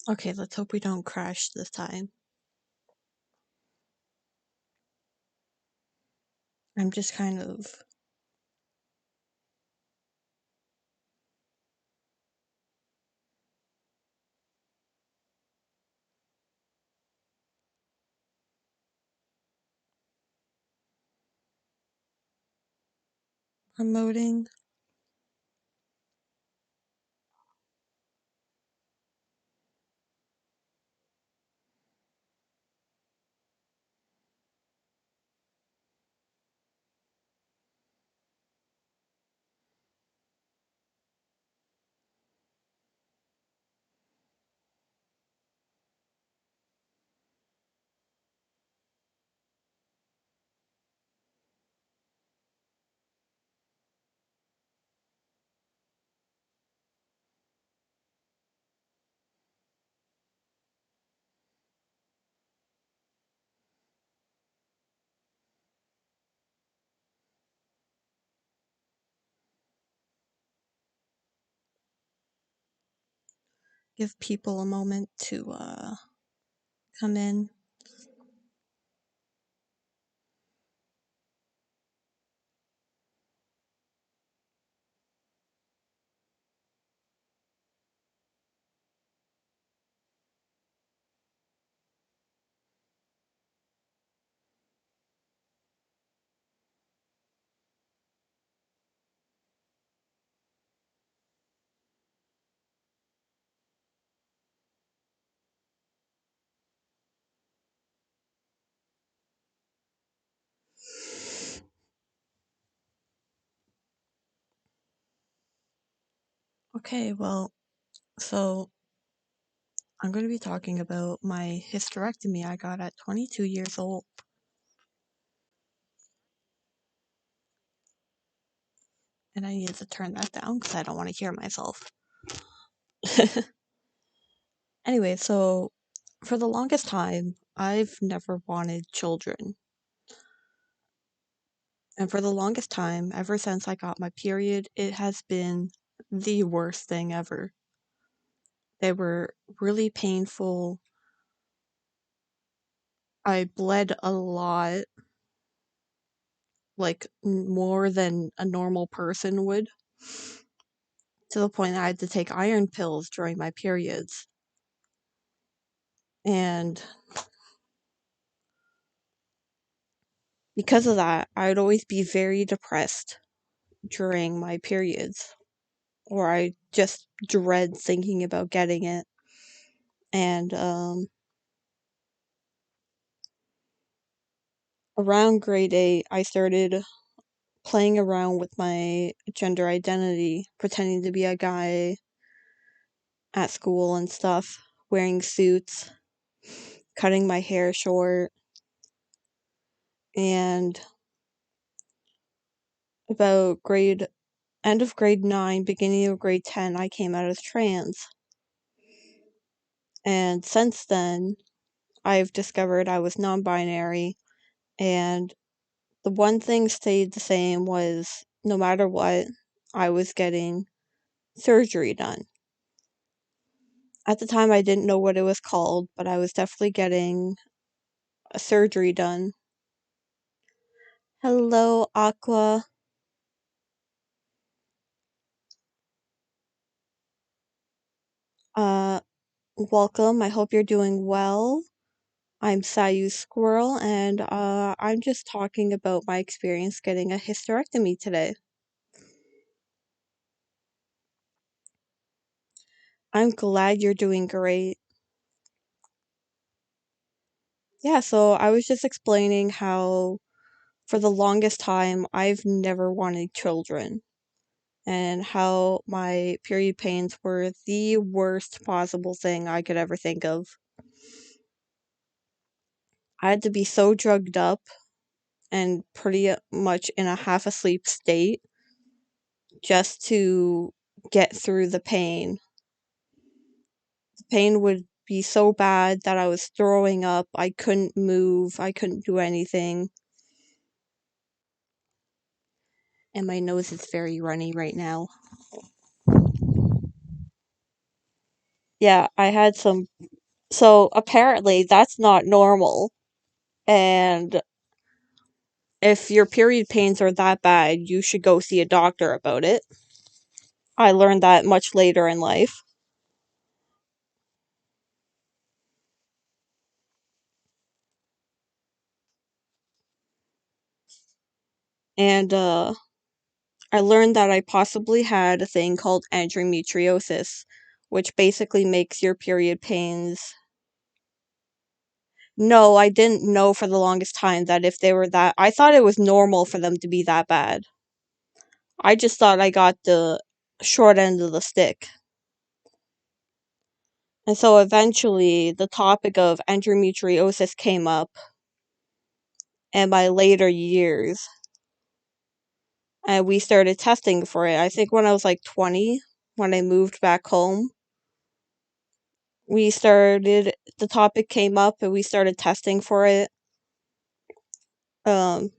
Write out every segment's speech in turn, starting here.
Okay, let's hope we don't crash this time. I'm just kind of promoting. Give people a moment to come in. Okay, well, so I'm going to be talking about my hysterectomy I got at 22 years old. And I needed to turn that down because I don't want to hear myself. Anyway, so for the longest time, I've never wanted children. And for the longest time, ever since I got my period, it has been the worst thing ever. They were really painful. I bled a lot, like more than a normal person would, to the point that I had to take iron pills during my periods. And because of that, I would always be very depressed during my periods, or I just dread thinking about getting it. And around grade 8, I started playing around with my gender identity, pretending to be a guy at school and stuff, wearing suits, cutting my hair short, and about end of grade 9, beginning of grade 10, I came out as trans. And since then, I've discovered I was non-binary, and the one thing stayed the same was no matter what, I was getting surgery done. At the time, I didn't know what it was called, but I was definitely getting a surgery done. Hello, Aqua. Uh, Welcome. I hope you're doing well. I'm Sayu Squirrel, and I'm just talking about my experience getting a hysterectomy today. I'm glad you're doing great. Yeah, so I was just explaining how for the longest time I've never wanted children, and how my period pains were the worst possible thing I could ever think of. I had to be so drugged up and pretty much in a half asleep state just to get through the pain. The pain would be so bad that I was throwing up. I couldn't move. I couldn't do anything. And my nose is very runny right now. Yeah, I had some. So apparently that's not normal. And if your period pains are that bad, you should go see a doctor about it. I learned that much later in life. And I learned that I possibly had a thing called endometriosis, which basically makes your period pains. No, I didn't know for the longest time that if they were that. I thought it was normal for them to be that bad. I just thought I got the short end of the stick. And so eventually the topic of endometriosis came up in my later years. And we started testing for it. I think when I was like 20, when I moved back home, the topic came up and we started testing for it. Um,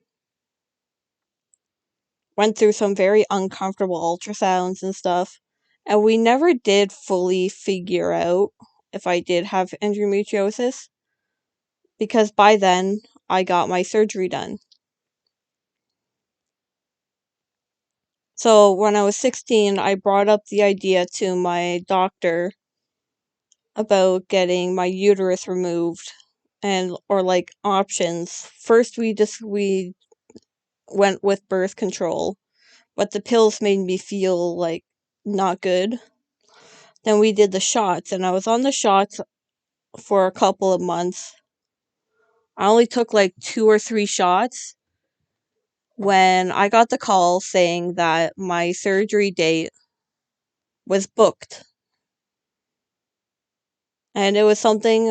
Went through some very uncomfortable ultrasounds and stuff. And we never did fully figure out if I did have endometriosis because by then I got my surgery done. So when I was 16, I brought up the idea to my doctor about getting my uterus removed and or like options. First we went with birth control, but the pills made me feel like not good. Then we did the shots and I was on the shots for a couple of months. I only took like 2 or 3 shots when I got the call saying that my surgery date was booked. And it was something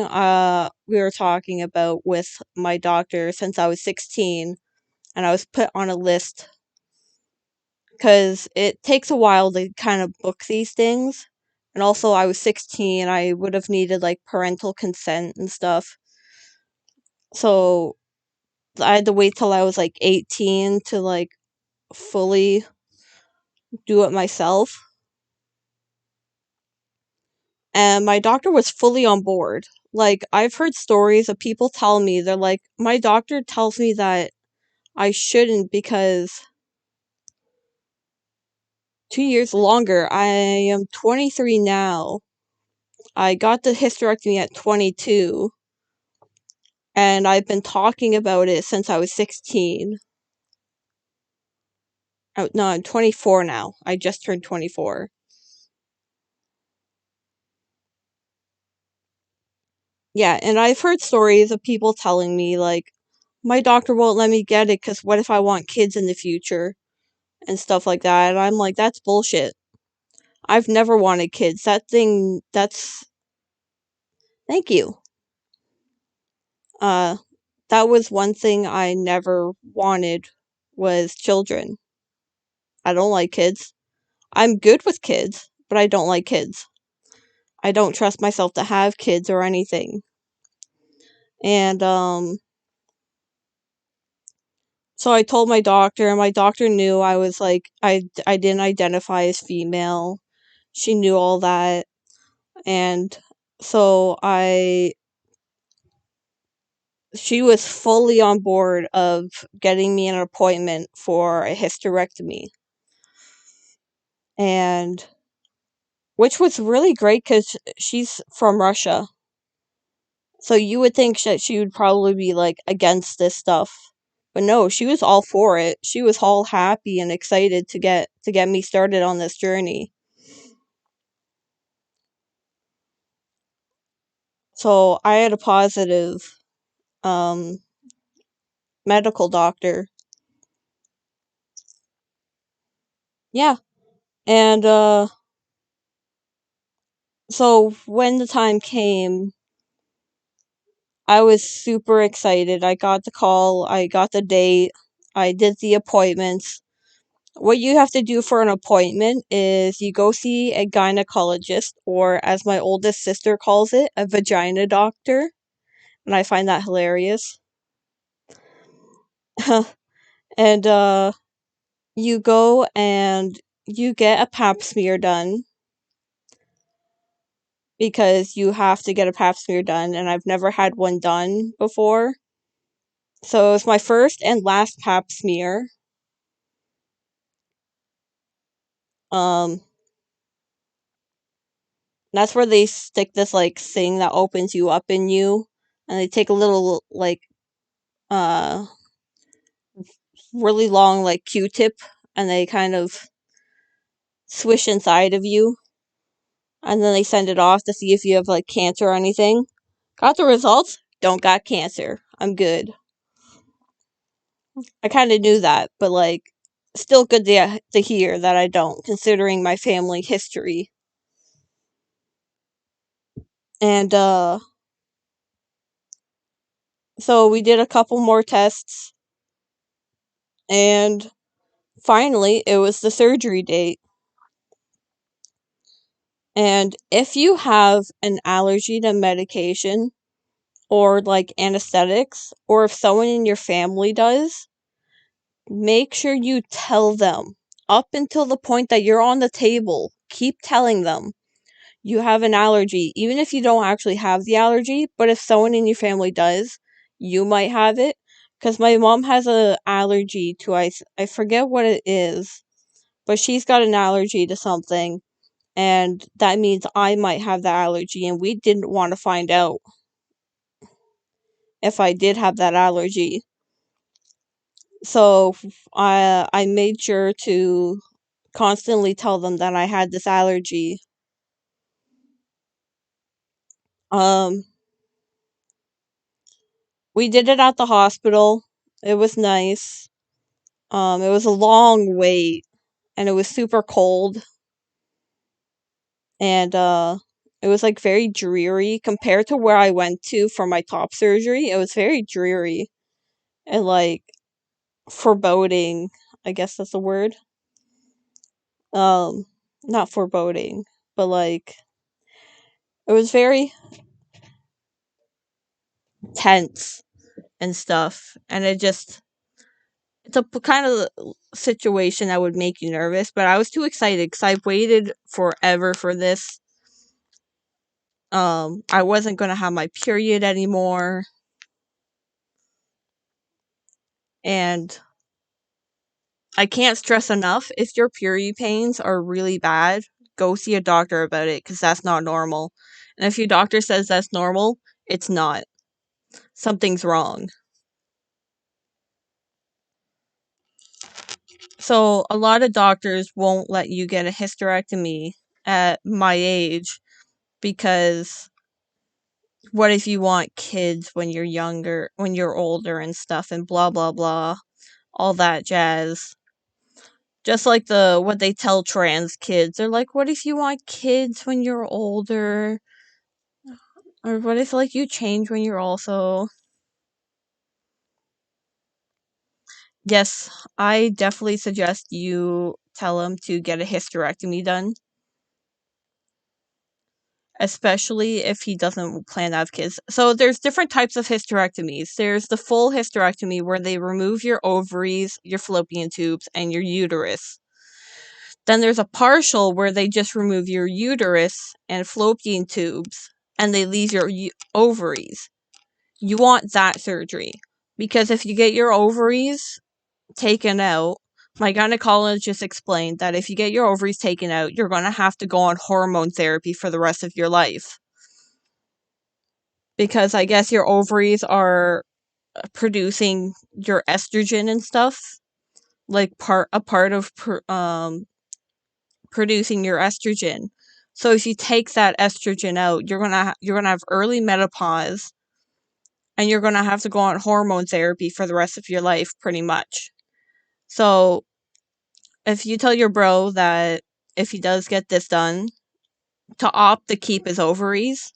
we were talking about with my doctor since I was 16 and I was put on a list because it takes a while to kind of book these things. And also I was 16, I would have needed like parental consent and stuff. So I had to wait till I was like 18 to like fully do it myself. And my doctor was fully on board. Like, I've heard stories of people telling me, they're like, my doctor tells me that I shouldn't because 2 years longer. I am 23 now. I got the hysterectomy at 22, and I've been talking about it since I was 16. Oh, no, I'm 24 now. I just turned 24. Yeah, and I've heard stories of people telling me, like, my doctor won't let me get it because what if I want kids in the future and stuff like that. And I'm like, that's bullshit. I've never wanted kids. That's. Thank you. Uh, that was one thing I never wanted was children. I don't like kids. I'm good with kids, but I don't like kids. I don't trust myself to have kids or anything. And so I told my doctor, and my doctor knew I was like I didn't identify as female. She knew all that. And so I she was fully on board of getting me an appointment for a hysterectomy. And which was really great because she's from Russia. So you would think that she would probably be like against this stuff. But no, she was all for it. She was all happy and excited to get me started on this journey. So I had a positive um medical doctor. Yeah. And so when the time came, I was super excited. I got the call, I got the date, I did the appointments. What you have to do for an appointment is you go see a gynecologist, or as my oldest sister calls it, a vagina doctor. And I find that hilarious. And you go and you get a pap smear done. because you have to get a pap smear done, and I've never had one done before. So it was my first and last pap smear. That's where they stick this like thing that opens you up in you, and they take a little like uh really long like Q-tip, and they kind of swish inside of you, and then they send it off to see if you have like cancer or anything. Got the results. Don't got cancer. I'm good. I kind of knew that, but like, still good to hear that I don't, considering my family history. And so we did a couple more tests, and finally it was the surgery date. And if you have an allergy to medication or like anesthetics, or if someone in your family does, make sure you tell them up until the point that you're on the table. Keep telling them you have an allergy, even if you don't actually have the allergy. But if someone in your family does, you might have it. Because my mom has an allergy to I forget what it is, but she's got an allergy to something, and that means I might have the allergy, and we didn't want to find out if I did have that allergy. So I made sure to constantly tell them that I had this allergy. Um, we did it at the hospital. It was nice. It was a long wait, and it was super cold, and it was like very dreary compared to where I went to for my top surgery. It was very dreary and like foreboding. I guess that's the word. Um, Not foreboding, but like it was very tense and stuff, and it's a kind of situation that would make you nervous, but I was too excited because I waited forever for this. I wasn't gonna have my period anymore, and I can't stress enough, if your period pains are really bad, go see a doctor about it, because that's not normal. And if your doctor says that's normal, it's not. Something's wrong. So a lot of doctors won't let you get a hysterectomy at my age, because what if you want kids when you're younger, when you're older and stuff, and blah blah blah, all that jazz. Just like what they tell trans kids. They're like, what if you want kids when you're older? Or what if like you change when you're also. Yes, I definitely suggest you tell him to get a hysterectomy done. Especially if he doesn't plan to have kids. So there's different types of hysterectomies. There's the full hysterectomy, where they remove your ovaries, your fallopian tubes, and your uterus. Then there's a partial, where they just remove your uterus and fallopian tubes, and they leave your ovaries. You want that surgery, because if you get your ovaries taken out, my gynecologist explained that if you get your ovaries taken out, you're going to have to go on hormone therapy for the rest of your life. Because I guess your ovaries are producing your estrogen and stuff, like a part of producing your estrogen. So if you take that estrogen out, you're gonna have early menopause, and you're gonna have to go on hormone therapy for the rest of your life, pretty much. So if you tell your bro that if he does get this done, to opt to keep his ovaries,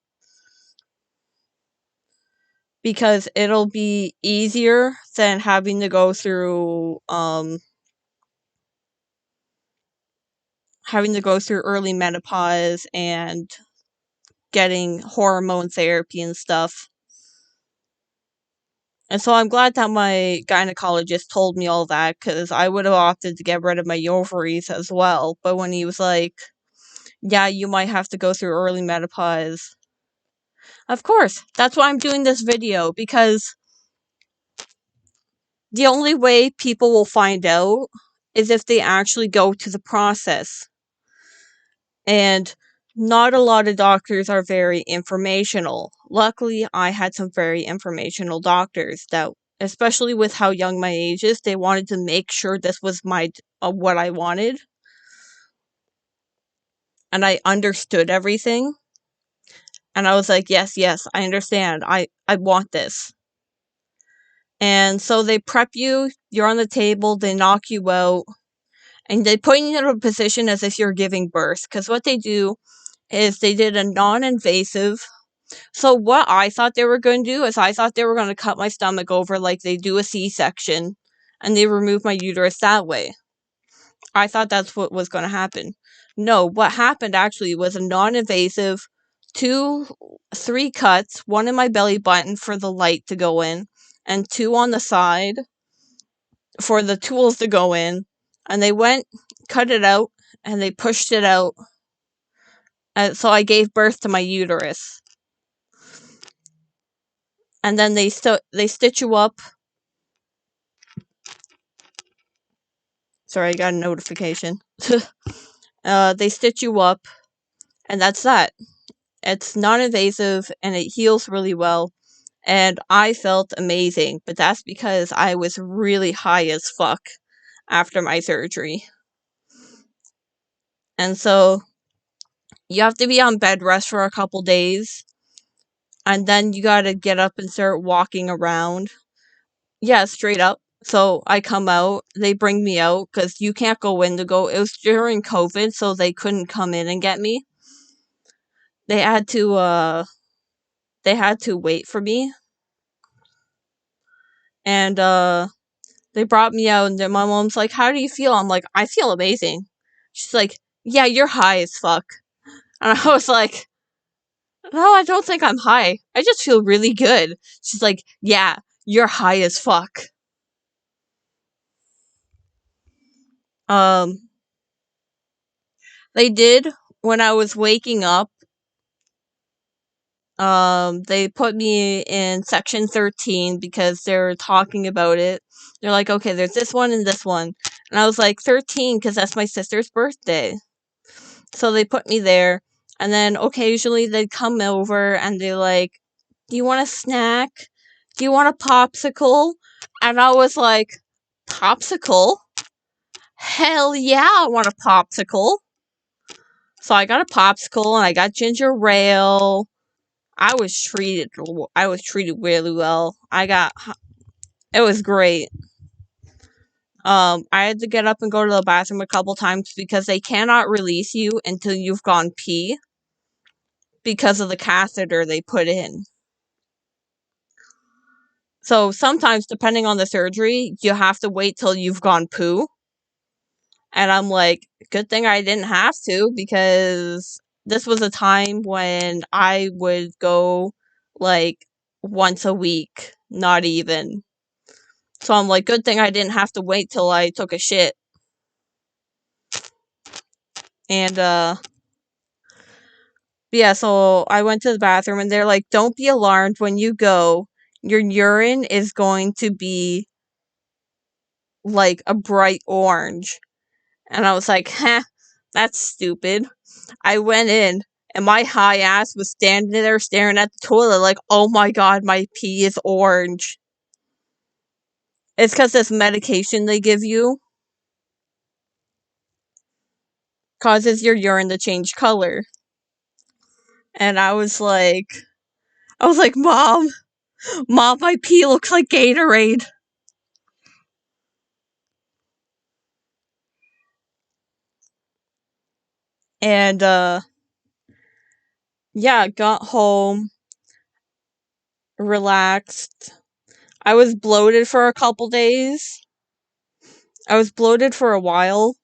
because it'll be easier than having to go through early menopause and getting hormone therapy and stuff. And so I'm glad that my gynecologist told me all that, because I would have opted to get rid of my ovaries as well. But when he was like, yeah, you might have to go through early menopause. Of course, that's why I'm doing this video, because the only way people will find out is if they actually go to the process. And not a lot of doctors are very informational. Luckily, I had some very informational doctors that, especially with how young my age is, they wanted to make sure this was what I wanted. And I understood everything. And I was like, yes, I understand. I want this. And so they prep you, you're on the table, they knock you out, and they put you in a position as if you're giving birth. Because what they do is they did a non-invasive. So what I thought they were going to do is I thought they were going to cut my stomach over like they do a C-section, and they remove my uterus that way. I thought that's what was going to happen. No, what happened actually was a non-invasive 3 cuts, one in my belly button for the light to go in, and 2 on the side for the tools to go in. And they went, cut it out, and they pushed it out. And so I gave birth to my uterus. And then they stitch you up. Sorry, I got a notification. They stitch you up, and that's that. It's non-invasive, and it heals really well. And I felt amazing, but that's because I was really high as fuck after my surgery. And so you have to be on bed rest for a couple days, and then you gotta get up and start walking around. Yeah, straight up. So I come out, they bring me out, because you can't go in to go. It was during COVID, so they couldn't come in and get me. They had to wait for me. And they brought me out, and then my mom's like, how do you feel? I'm like, I feel amazing. She's like, yeah, you're high as fuck. And I was like, no, I don't think I'm high. I just feel really good. She's like, yeah, you're high as fuck. They did, when I was waking up, they put me in section 13 because they're talking about it. They're like, okay, there's this one and this one. And I was like, 13, because that's my sister's birthday. So they put me there. And then occasionally they'd come over and they're like, do you want a snack? Do you want a popsicle? And I was like, popsicle? Hell yeah, I want a popsicle. So I got a popsicle and I got ginger ale. I was treated really well. It was great. I had to get up and go to the bathroom a couple times because they cannot release you until you've gone pee because of the catheter they put in. So sometimes, depending on the surgery, you have to wait till you've gone poo. And I'm like, good thing I didn't have to, because this was a time when I would go like once a week, not even. So I'm like, good thing I didn't have to wait till I took a shit. And yeah, so I went to the bathroom and they're like, don't be alarmed when you go. Your urine is going to be like a bright orange. And I was like, that's stupid. I went in, and my high ass was standing there staring at the toilet like, oh my god, my pee is orange. It's because this medication they give you causes your urine to change color. And I was like, Mom, my pee looks like Gatorade. And, yeah, got home, relaxed. I was bloated for a couple days. I was bloated for a while.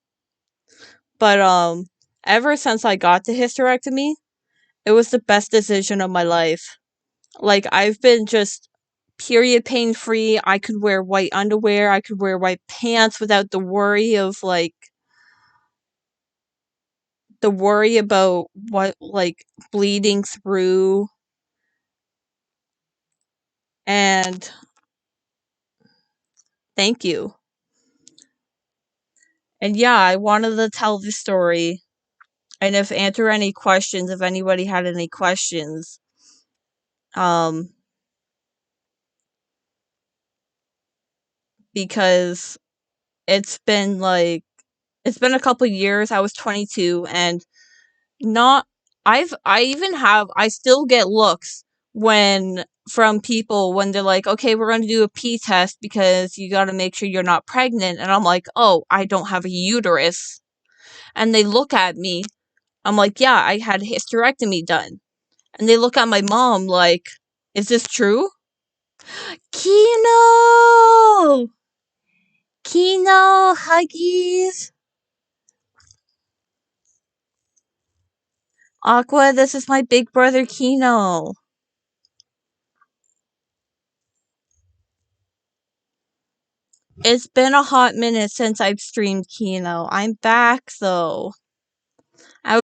But, ever since I got the hysterectomy, it was the best decision of my life. Like, I've been just period pain free. I could wear white underwear. I could wear white pants without the worry of, like, the worry about what, like, bleeding through, and thank you. And yeah, I wanted to tell this story, and if anybody had any questions, because it's been a couple years. I was 22, and not I still get looks from people when they're like, okay, we're going to do a pee test because you got to make sure you're not pregnant. And I'm like, oh, I don't have a uterus. And they look at me. I'm like, yeah, I had a hysterectomy done. And they look at my mom like, is this true? Kino! Kino, huggies. Aqua, this is my big brother Kino. It's been a hot minute since I've streamed Kino. I'm back though. I